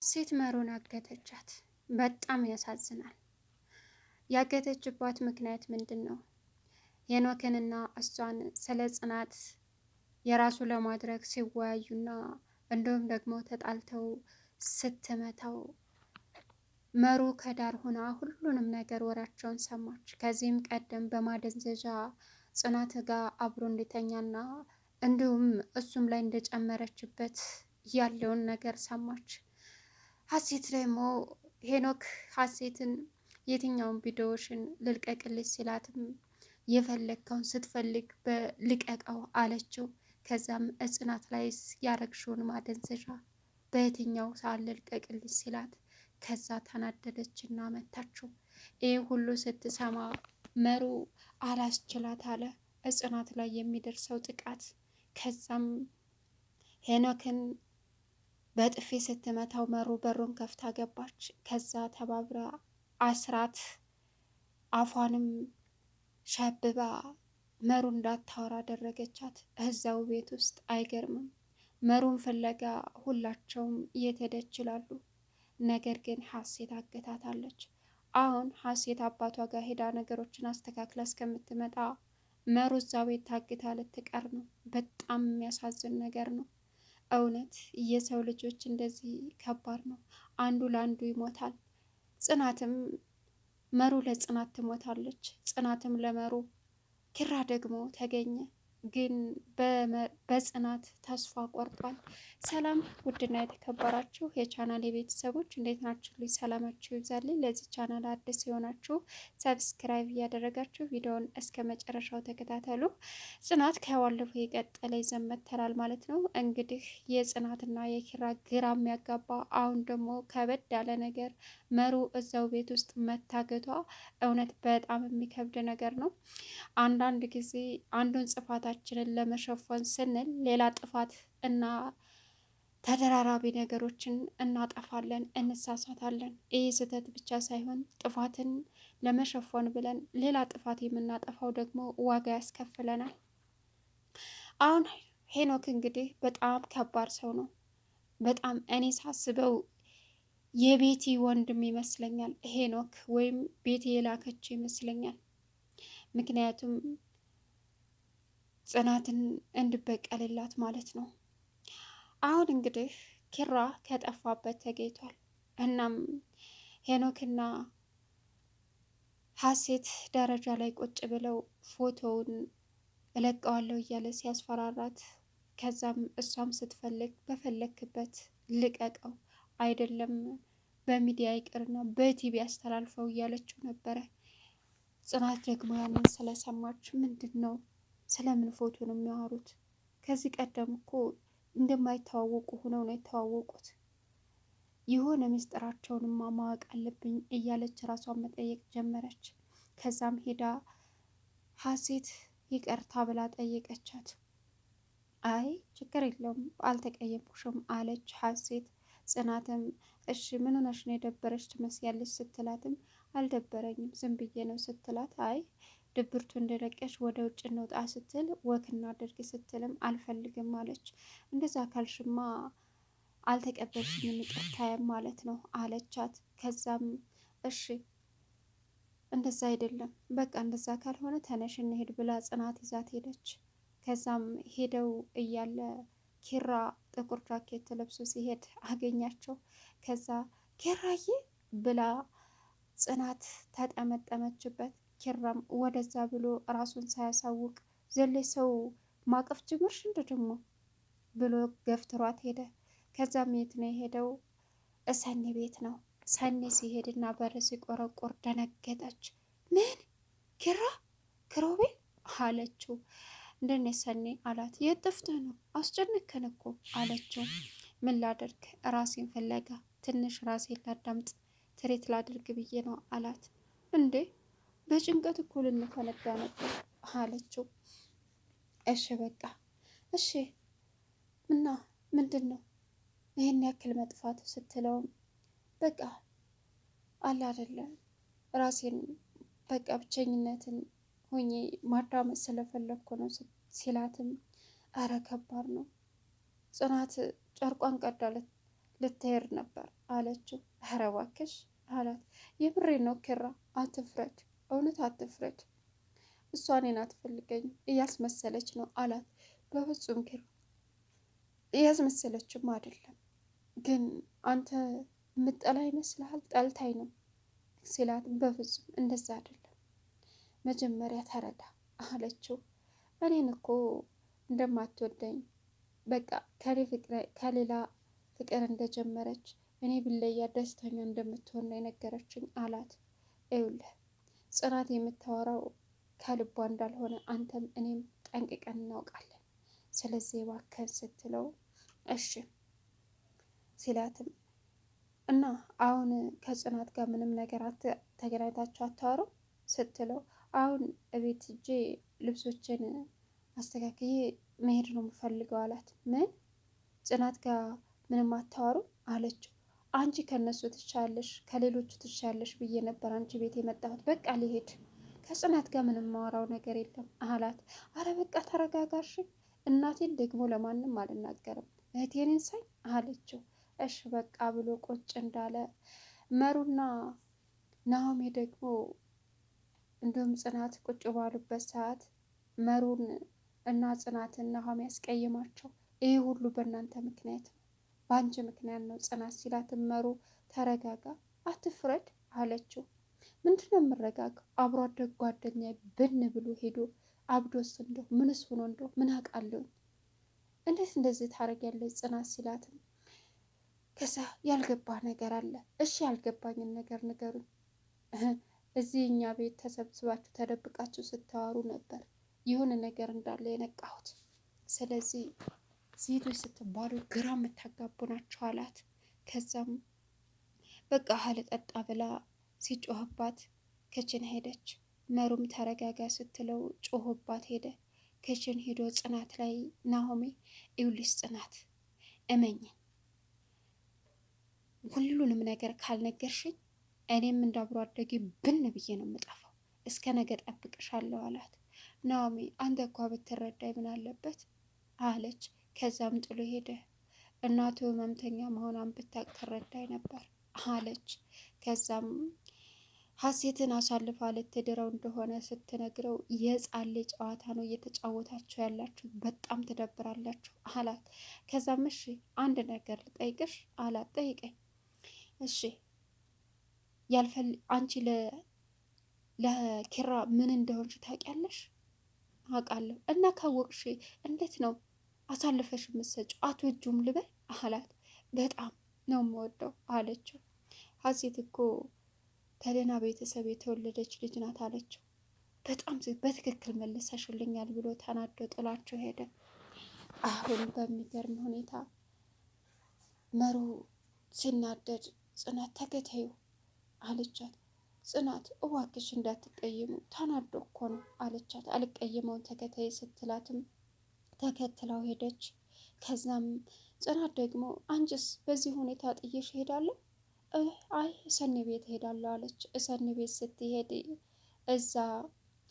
ሴት መሩን አገተቻት። በጣም ያሳዝናል። ያገተችባት ምክንያት ምንድን ነው? ሄኖክንና እሷን ስለ ጽናት የራሱ ለማድረግ ሲወያዩና እንዲሁም ደግሞ ተጣልተው ስትመታው መሩ ከዳር ሆና ሁሉንም ነገር ወሬያቸውን ሰማች። ከዚህም ቀደም በማደንዘዣ ጽናት ጋር አብሮ እንዲተኛና እንዲሁም እሱም ላይ እንደጨመረችበት ያለውን ነገር ሰማች። ሀሴት ደግሞ ሄኖክ ሀሴትን የትኛውን ቪዲዮሽን ልልቀቅልሽ ሲላትም የፈለግከውን ስትፈልግ በልቀቀው አለችው። ከዛም እጽናት ላይስ ያረግሽውን ማደንዘዣ በየትኛው ሰዓት ልልቀቅልሽ ሲላት ከዛ ተናደደችና መታችው። ይህ ሁሉ ስትሰማ መሩ አላስችላት አለ እጽናት ላይ የሚደርሰው ጥቃት። ከዛም ሄኖክን በጥፊ ስትመታው መሩ በሩን ከፍታ ገባች። ከዛ ተባብራ አስራት አፏንም ሸብባ መሩ እንዳታወራ አደረገቻት እዛው ቤት ውስጥ። አይገርምም? መሩን ፍለጋ ሁላቸውም የት ይችላሉ። ነገር ግን ሀሴት አገታታለች። አሁን ሀሴት አባቷ ጋር ሄዳ ነገሮችን አስተካክላ እስከምትመጣ መሩ እዛ ቤት ታግታ ልትቀር ነው። በጣም የሚያሳዝን ነገር ነው። እውነት የሰው ልጆች እንደዚህ ከባድ ነው። አንዱ ለአንዱ ይሞታል። ጽናትም መሩ ለጽናት ትሞታለች፣ ጽናትም ለመሩ። ኪራ ደግሞ ተገኘ፣ ግን በጽናት ተስፋ ቆርጧል። ሰላም ውድና የተከበራችሁ የቻናል የቤተሰቦች እንዴት ናችሁ? ልጅ ሰላማችሁ ይብዛልኝ። ለዚህ ቻናል አዲስ የሆናችሁ ሰብስክራይብ እያደረጋችሁ ቪዲዮውን እስከ መጨረሻው ተከታተሉ። ጽናት ከባለፈው የቀጠለ ይዘን መጥተናል ማለት ነው። እንግዲህ የጽናትና የኪራ ግራ የሚያጋባ አሁን ደግሞ ከበድ ያለ ነገር መሩ እዛው ቤት ውስጥ መታገቷ እውነት በጣም የሚከብድ ነገር ነው። አንዳንድ ጊዜ አንዱን ጥፋታችንን ለመሸፈን ስንል ሌላ ጥፋት እና ተደራራቢ ነገሮችን እናጠፋለን፣ እንሳሳታለን። ይህ ስህተት ብቻ ሳይሆን ጥፋትን ለመሸፈን ብለን ሌላ ጥፋት የምናጠፋው ደግሞ ዋጋ ያስከፍለናል። አሁን ሄኖክ እንግዲህ በጣም ከባድ ሰው ነው። በጣም እኔ ሳስበው የቤቲ ወንድም ይመስለኛል ሄኖክ፣ ወይም ቤቲ የላከችው ይመስለኛል። ምክንያቱም ጽናትን እንድበቀልላት ማለት ነው። አሁን እንግዲህ ኪራ ከጠፋበት ተገኝቷል። እናም ሄኖክና ሀሴት ደረጃ ላይ ቁጭ ብለው ፎቶውን እለቀዋለሁ እያለ ሲያስፈራራት፣ ከዛም እሷም ስትፈልግ በፈለክበት ልቀቀው አይደለም በሚዲያ ይቅርና በቲቪ ያስተላልፈው እያለችው ነበረ። ጽናት ደግሞ ያንን ስለሰማች ምንድን ነው ስለምን ፎቶ ነው የሚያወሩት? ከዚህ ቀደም እኮ እንደማይተዋወቁ ሆነው ነው የተዋወቁት። የሆነ ምስጢራቸውንማ ማወቅ አለብኝ እያለች ራሷን መጠየቅ ጀመረች። ከዛም ሄዳ ሀሴት ይቅርታ ብላ ጠየቀቻት። አይ ችግር የለውም አልተቀየምኩሽም አለች ሀሴት። ጽናትም እሺ ምን ሆነሽ ነው የደበረሽ ትመስያለች ስትላትም አልደበረኝም ዝም ብዬ ነው ስትላት፣ አይ ድብርቱ እንደለቀሽ ወደ ውጭ እንውጣ ስትል ወክ እናድርግ ስትልም አልፈልግም አለች። እንደዛ ካልሽማ አልተቀበልሽኝም ይቅርታዬም ማለት ነው አለቻት። ከዛም እሺ እንደዛ አይደለም በቃ እንደዛ ካልሆነ ተነሽ እንሄድ ብላ ጽናት ይዛት ሄደች። ከዛም ሄደው እያለ ኪራ ጥቁር ጃኬት ለብሶ ሲሄድ አገኛቸው። ከዛ ኪራዬ ብላ ጽናት ተጠመጠመችበት። ኪራም ወደዛ ብሎ ራሱን ሳያሳውቅ ዘሌ ሰው ማቀፍ ጅምርሽ እንደ ደግሞ ብሎ ገፍትሯት ሄደ። ከዛም የት ነው የሄደው? ሰኒ ቤት ነው። ሰኒ ሲሄድና በር ሲቆረቆር ደነገጠች። ምን ኪራ ክሮቤል አለችው። እንደኔ ሰኒ አላት። የት ጠፍተህ ነው? አስጨነከን እኮ አለችው። ምን ላደርግ ራሴን ፍለጋ ትንሽ ራሴን ላዳምጥ ትሬት ላድርግ ብዬ ነው አላት። እንዴ በጭንቀት እኮ ልንፈነዳ ነበር አለችው። እሺ በቃ እሺ እና ምንድን ነው ይህን ያክል መጥፋት ስትለውም በቃ አለ አይደለም ራሴን በቃ ብቸኝነትን ሆኜ ማዳመጥ ስለፈለግኩ ነው ሲላትም አረ ከባድ ነው። ጽናት ጨርቋን ቀዳለት ልትሄድ ነበር አለችው። ኧረ እባክሽ አላት። የምሬ ነው ኪራ አትፍረድ፣ እውነት አትፍረድ። እሷ እኔን አትፈልገኝም እያስመሰለች ነው አላት። በፍጹም ኪራ እያስመሰለችም አይደለም፣ ግን አንተ ምጠላ ይመስልሃል? ጠልታይ ነው ሲላት፣ በፍጹም እንደዛ አይደለም፣ መጀመሪያ ተረዳ አለችው። እኔን እኮ እንደማትወደኝ በቃ ከሌላ ፍቅር እንደጀመረች እኔ ብለያ ደስተኛ እንደምትሆን ነው የነገረችኝ አላት። ይኸውልህ ጽናት የምታወራው ከልቧ እንዳልሆነ አንተም እኔም ጠንቅቀን እናውቃለን። ስለዚህ እባክህን ስትለው እሺ ሲላትም እና አሁን ከጽናት ጋር ምንም ነገር ተገናኝታችሁ አታወሩ ስትለው አሁን እቤት ሂጄ ልብሶችን አስተካክዬ መሄድ ነው የምፈልገው አላት። ምን ጽናት ጋር ምንም አታወሩ አለችው። አንቺ ከነሱ ትሻለሽ ከሌሎቹ ትሻለሽ ብዬ ነበር አንቺ ቤት የመጣሁት። በቃ ሊሄድ ከጽናት ጋር ምንም ማወራው ነገር የለም አላት። አረ በቃ ተረጋጋሽ፣ እናቴን ደግሞ ለማንም አልናገርም እህቴን ሳይ አለችው። እሺ በቃ ብሎ ቁጭ እንዳለ መሩና ናሆሜ ደግሞ እንዲሁም ጽናት ቁጭ ባሉበት ሰዓት መሩን እና ጽናትን ናሆሜ ያስቀይማቸው። ይህ ሁሉ በእናንተ ምክንያት ነው፣ በአንቺ ምክንያት ነው ጽናት ሲላትም መሩ ተረጋጋ፣ አትፍረድ አለችው። ምንድነው የምረጋጋው? አብሮ አደግ ጓደኛ ብን ብሎ ሄዶ አብዶስ እንደው ምንስ ሆኖ እንደው ምን አውቃለሁ፣ እንዴት እንደዚህ ታደርጊያለሽ ጽናት ሲላትም ከዛ ያልገባ ነገር አለ። እሺ ያልገባኝን ነገር ንገሩኝ። እዚህ እኛ ቤት ተሰብስባችሁ ተደብቃችሁ ስታወሩ ነበር የሆነ ነገር እንዳለ የነቃሁት። ስለዚህ ሴቶች ስትባሉ ግራ የምታጋቡ ናቸው አላት። ከዛም በቃ ልጠጣ ብላ ሲጮህባት ክችን ሄደች። መሩም ተረጋጋ ስትለው ጮሆባት ሄደ። ክችን ሄዶ ጽናት ላይ ናሆሜ ይውልሽ ጽናት እመኝ፣ ሁሉንም ነገር ካልነገርሽኝ እኔም እንዳብሮ አደጌ ብን ብዬ ነው የምጠፋው። እስከ ነገ ጠብቅሻለሁ አላት። ናኦሚ አንተ እኳ ብትረዳኝ ምን አለበት አለች። ከዛም ጥሎ ሄደ። እናቱ ህመምተኛ መሆኗን ብታቅ ትረዳኝ ነበር አለች። ከዛም ሀሴትን አሳልፋ ልትድረው እንደሆነ ስትነግረው የህፃን ልጅ ጨዋታ ነው እየተጫወታችሁ ያላችሁ፣ በጣም ትደብራላችሁ አላት። ከዛም እሺ አንድ ነገር ልጠይቅሽ አላት። ጠይቀኝ። እሺ አንቺ ለኪራ ምን እንደሆንሽ ታውቂያለሽ? አውቃለሁ። እና ካወቅሽ እንዴት ነው አሳልፈሽ የምትሰጪው? አትወጂውም ልበል አላት። በጣም ነው የምወደው አለችው። ሀሴት እኮ ከደህና ቤተሰብ የተወለደች ልጅ ናት አለችው። በጣም በትክክል መለሰሽልኛል ብሎ ተናዶ ጥላቸው ሄደ። አሁን በሚገርም ሁኔታ መሩ ሲናደድ ጽናት ተከታዩ አለቻት። ጽናት እዋክሽ እንዳትቀየሙ ተናዶ እኮ ነው አለቻት። አልቀየመውን ተከታይ ስትላትም ተከትለው ሄደች። ከዛም ጽናት ደግሞ አንቺስ በዚህ ሁኔታ ጥዬሽ ሄዳለሁ? አይ እሰኒ ቤት ሄዳለሁ አለች። እሰኒ ቤት ስትሄድ እዛ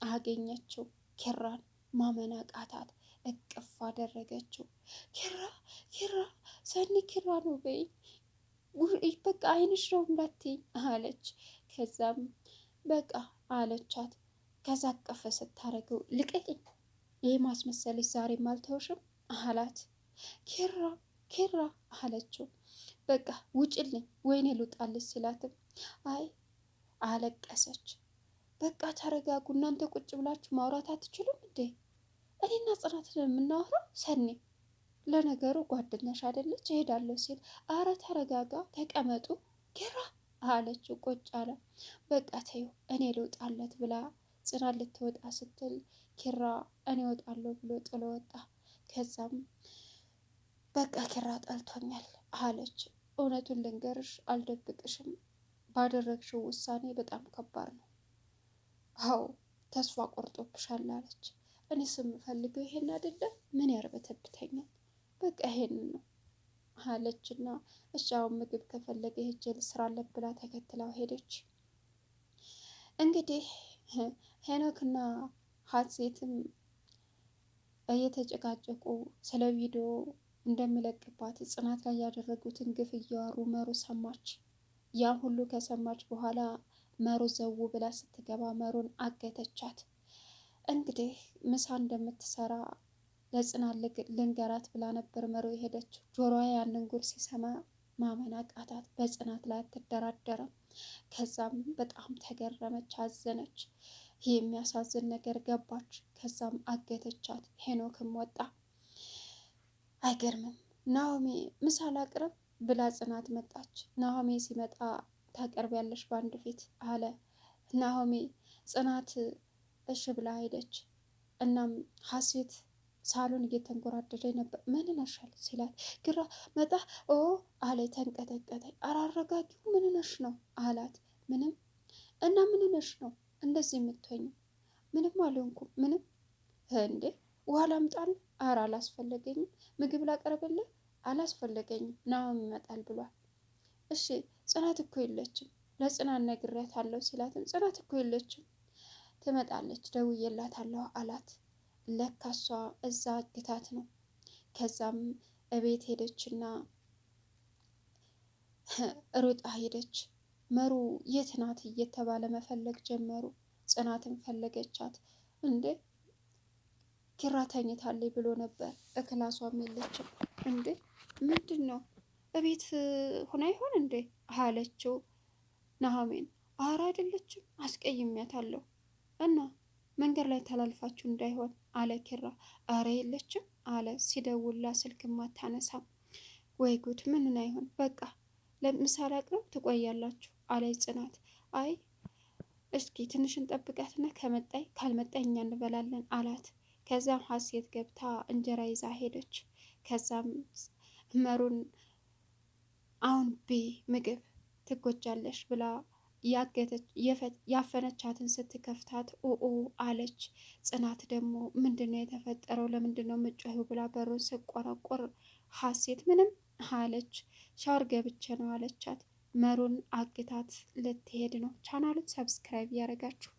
አገኘችው ኪራን። ማመን አቃታት። እቅፍ አደረገችው። ኪራ ሰኒ ኪራ ነው በይ፣ በቃ አይንሽ ነው እንዳትይኝ አለች። ከዛም በቃ አለቻት። ከዛ አቀፈ ስታረገው ልቀቅኝ፣ ይህ ማስመሰልሽ ዛሬም አልተውሽም አላት። ኪራ አለችው። በቃ ውጭልኝ ወይኔ ልውጣልሽ ሲላትም አይ አለቀሰች። በቃ ተረጋጉ እናንተ ቁጭ ብላችሁ ማውራት አትችሉም እንዴ? እኔና ጽናት የምናወራው ሰኒ ለነገሩ ጓደኛሽ አይደለች እሄዳለሁ ሲል አረ ተረጋጋ ተቀመጡ ኪራ አለችው። ቁጭ አለ። በቃ ተይው እኔ ልውጣለት ብላ ጽናት ልትወጣ ስትል ኪራ እኔ ወጣለሁ ብሎ ጥሎ ወጣ። ከዛም በቃ ኪራ ጠልቶኛል አለች። እውነቱን ልንገርሽ አልደብቅሽም፣ ባደረግሽው ውሳኔ በጣም ከባድ ነው። አዎ ተስፋ ቆርጦብሻል አለች። እኔ ስምፈልገው ይሄን አይደለም ምን ያርበተብተኛል፣ በቃ ይሄንን ነው አለችና እሺ አሁን ምግብ ከፈለገ ሄጄ ልስራለት ብላ ተከትላው ሄደች። እንግዲህ ሄኖክና ሀሴትም እየተጨቃጨቁ ስለ ቪዲዮ እንደሚለቅባት ጽናት ላይ ያደረጉትን ግፍ እያወሩ መሩ ሰማች። ያ ሁሉ ከሰማች በኋላ መሩ ዘው ብላ ስትገባ መሩን አገተቻት። እንግዲህ ምሳ እንደምትሰራ ለጽናት ልንገራት ብላ ነበር መሩ የሄደችው። ጆሮዋ ያንን ጉድ ሲሰማ ማመን አቃታት። በጽናት ላይ አትደራደረም። ከዛም በጣም ተገረመች፣ አዘነች። ይህ የሚያሳዝን ነገር ገባች። ከዛም አገተቻት። ሄኖክም ወጣ። አይገርምም። ናሆሜ ምሳ ላቅርብ ብላ ጽናት መጣች። ናሆሜ ሲመጣ ታቀርቢያለሽ በአንድ ፊት አለ ናሆሜ። ጽናት እሺ ብላ ሄደች። እናም ሀሴት ሳሎን እየተንጎራደደ ነበር። ምን ነሻል ሲላት ግራ መጣ ኦ አለ ተንቀጠቀጠ። አራረጋጊው ምን ነሽ ነው አላት። ምንም እና ምን ነሽ ነው እንደዚህ የምትሆኝ? ምንም አልሆንኩም። ምንም እንዴ ውሃ ላምጣል? ኧረ አላስፈለገኝም። ምግብ ላቀርብልህ? አላስፈለገኝም። ናሆም ይመጣል ብሏል። እሺ ጽናት እኮ የለችም። ለጽናት ነግሬያታለሁ ሲላትም ጽናት እኮ የለችም። ትመጣለች ደውዬላታለሁ አላት። ለካ እሷ እዛ ግታት ነው። ከዛም እቤት ሄደችና ሩጣ ሄደች። መሩ የት ናት እየተባለ መፈለግ ጀመሩ። ጽናትን ፈለገቻት። እንዴ ኪራ ተኝታለች ብሎ ነበር። እክላሷም የለችም። እንዴ ምንድን ነው እቤት ሆና ይሆን እንዴ አለችው ናሆሜን። አረ አይደለችም አስቀይሜያታለሁ እና መንገድ ላይ ተላልፋችሁ እንዳይሆን አለ ኪራ። አረ የለችም አለ ሲደውላ ስልክም አታነሳም። ወይ ጉድ ምንን አይሆን በቃ ለምሳሌ አቅርብ ትቆያላችሁ አለ ጽናት። አይ እስኪ ትንሽን ጠብቃትና ከመጣይ ካልመጣይ እኛ እንበላለን አላት። ከዛም ሀሴት ገብታ እንጀራ ይዛ ሄደች። ከዛም መሩን አሁን ቢ ምግብ ትጎጃለሽ ብላ ያፈነቻትን ስትከፍታት ኡኡ አለች። ጽናት ደግሞ ምንድነው የተፈጠረው ለምንድነው ምጮሂው ብላ በሩን ስቆረቆር ሀሴት ምንም አለች። ሻወር ገብቼ ነው አለቻት። መሩን አግታት ልትሄድ ነው። ቻናሉን ሰብስክራይብ እያደረጋችሁ